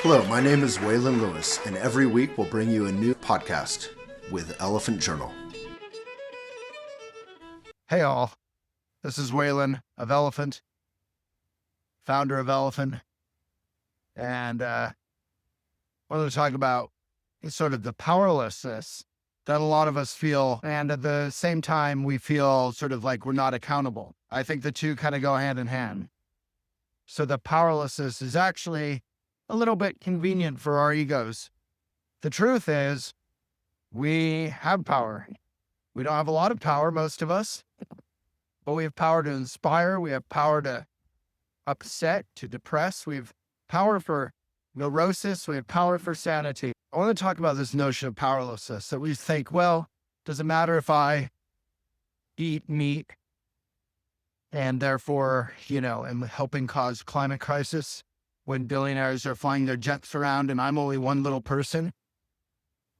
Hello, my name is Waylon Lewis, and every week we'll bring you a new podcast with Elephant Journal. Hey all, this is Waylon of Elephant, founder of Elephant, and I wanted to talk about sort of the powerlessness that a lot of us feel, and at the same time we feel sort of like we're not accountable. I think the two kind of go hand in hand. So the powerlessness is actually a little bit convenient for our egos. The truth is, we have power. We don't have a lot of power, most of us, but we have power to inspire. We have power to upset, to depress. We have power for neurosis. We have power for sanity. I want to talk about this notion of powerlessness, that we think, well, does it matter if I eat meat and therefore, am helping cause climate crisis when billionaires are flying their jets around and I'm only one little person?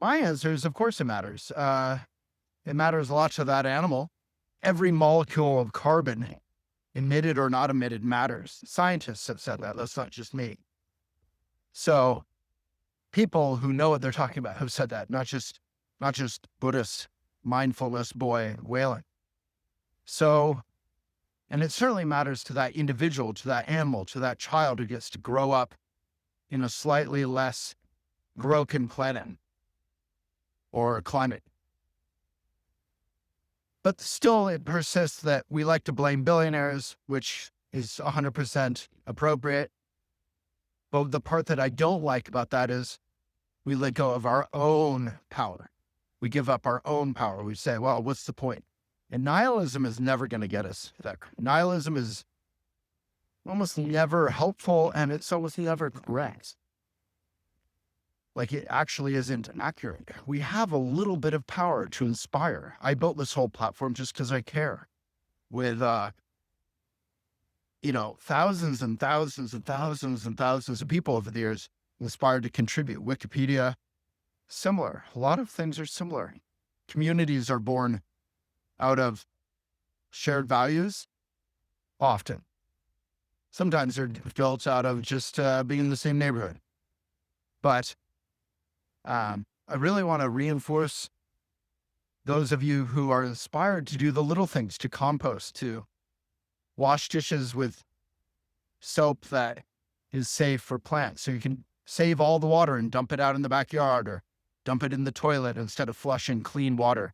My answer is, of course it matters. It matters a lot to that animal. Every molecule of carbon, emitted or not emitted, matters. Scientists have said that. That's not just me. So people who know what they're talking about have said that, not just Buddhist mindfulness boy Waylon. So, and it certainly matters to that individual, to that animal, to that child who gets to grow up in a slightly less broken planet or climate. But still, it persists that we like to blame billionaires, which is 100% appropriate. But the part that I don't like about that is we let go of our own power. We give up our own power. We say, well, what's the point? And nihilism is never going to get us there. Nihilism is almost never helpful, and it's almost never correct. Like, it actually isn't accurate. We have a little bit of power to inspire. I built this whole platform just because I care. With, thousands and thousands and thousands and thousands of people over the years inspired to contribute. Wikipedia, similar. A lot of things are similar. Communities are born out of shared values, often. Sometimes they're built out of just being in the same neighborhood. But I really want to reinforce those of you who are inspired to do the little things, to compost, to wash dishes with soap that is safe for plants. So you can save all the water and dump it out in the backyard, or dump it in the toilet instead of flushing clean water.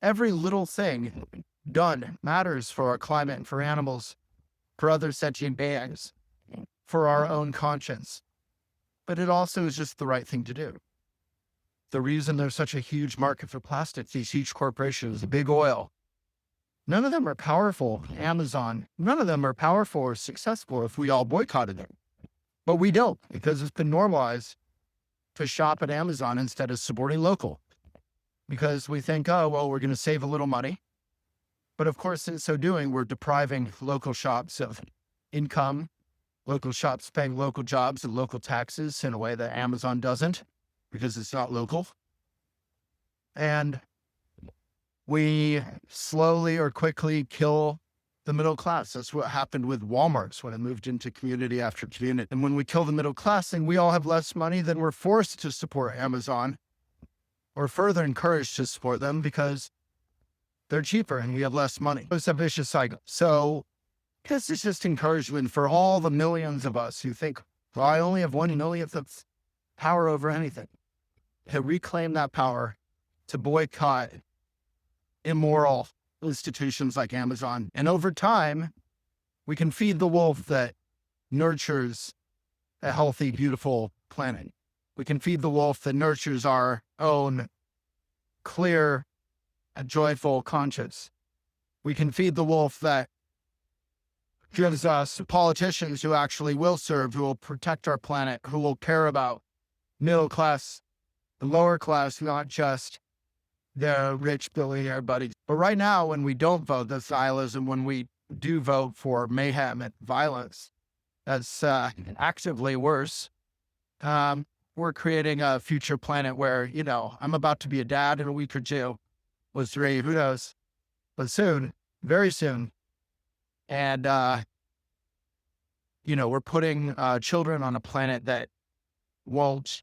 Every little thing done matters for our climate and for animals, for other sentient beings, for our own conscience. But it also is just the right thing to do. The reason there's such a huge market for plastic, these huge corporations, big oil, none of them are powerful. Amazon, none of them are powerful or successful if we all boycotted them. But we don't, because it's been normalized to shop at Amazon instead of supporting local. Because we think, oh, well, we're going to save a little money. But of course, in so doing, we're depriving local shops of income, local shops paying local jobs and local taxes in a way that Amazon doesn't, because it's not local. And we slowly or quickly kill the middle class. That's what happened with Walmart's when it moved into community after community. And when we kill the middle class and we all have less money, then we're forced to support Amazon, or further encouraged to support them because they're cheaper and we have less money. It's a vicious cycle. So this is just encouragement for all the millions of us who think, well, I only have 1/millionth of power over anything, to reclaim that power, to boycott immoral institutions like Amazon. And over time, we can feed the wolf that nurtures a healthy, beautiful planet. We can feed the wolf that nurtures our own clear and joyful conscience. We can feed the wolf that gives us politicians who actually will serve, who will protect our planet, who will care about middle class, the lower class, not just the rich billionaire buddies. But right now, when we don't vote, that's nihilism. When we do vote for mayhem and violence, that's actively worse. We're creating a future planet where, I'm about to be a dad in a week or two with 3, who knows, but soon, very soon. And, we're putting children on a planet that won't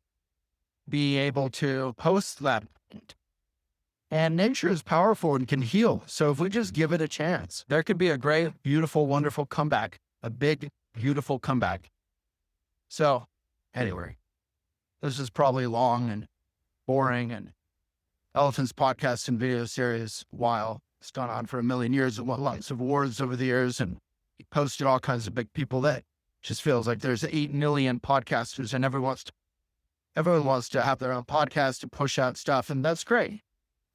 be able to post that. And nature is powerful and can heal. So if we just give it a chance, there could be a great, beautiful, wonderful comeback, a big, beautiful comeback. So anyway, this is probably long and boring, and Elephant's podcast and video series, while it's gone on for 1,000,000 years and won lots of awards over the years, and he posted all kinds of big people that just feels like there's 8 million podcasters and everyone wants to have their own podcast and push out stuff. And that's great.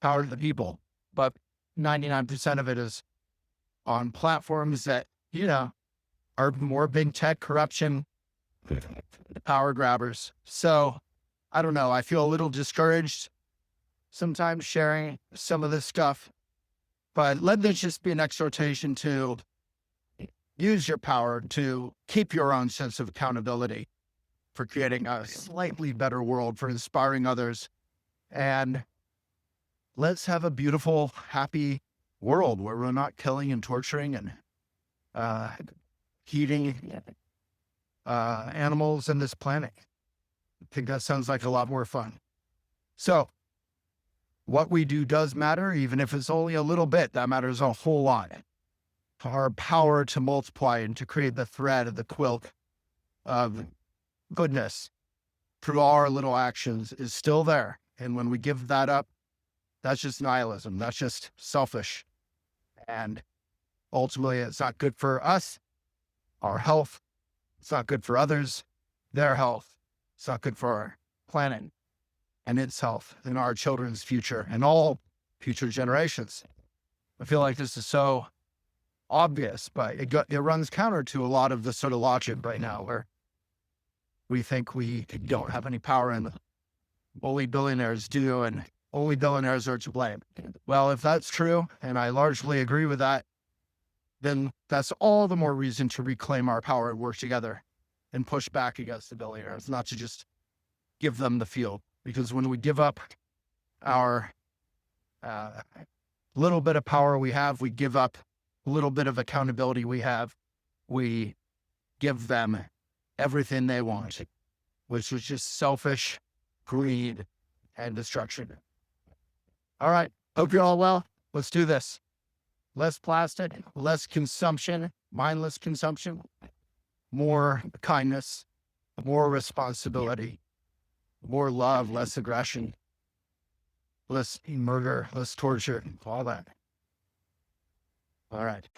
Power to the people. But 99% of it is on platforms that, are more big tech corruption, power grabbers. So I don't know. I feel a little discouraged sometimes sharing some of this stuff, but let this just be an exhortation to use your power to keep your own sense of accountability for creating a slightly better world, for inspiring others. And let's have a beautiful, happy world where we're not killing and torturing and eating animals in this planet. I think that sounds like a lot more fun. So what we do does matter, even if it's only a little bit. That matters a whole lot. Our power to multiply and to create the thread of the quilt of goodness through our little actions is still there. And when we give that up, that's just nihilism. That's just selfish. And ultimately, it's not good for us, our health. It's not good for others, their health. It's not good for our planet and its health and our children's future and all future generations. I feel like this is so obvious, but it runs counter to a lot of the sort of logic right now, where we think we don't have any power and only billionaires do, and only billionaires are to blame. Well, if that's true, and I largely agree with that, then that's all the more reason to reclaim our power and work together and push back against the billionaires, not to just give them the field. Because when we give up our little bit of power we have, we give up a little bit of accountability we have, we give them everything they want, which was just selfish greed and destruction. All right. Hope you're all well. Let's do this. Less plastic, less consumption, mindless consumption, more kindness, more responsibility, more love, less aggression, less murder, less torture, all that. All right.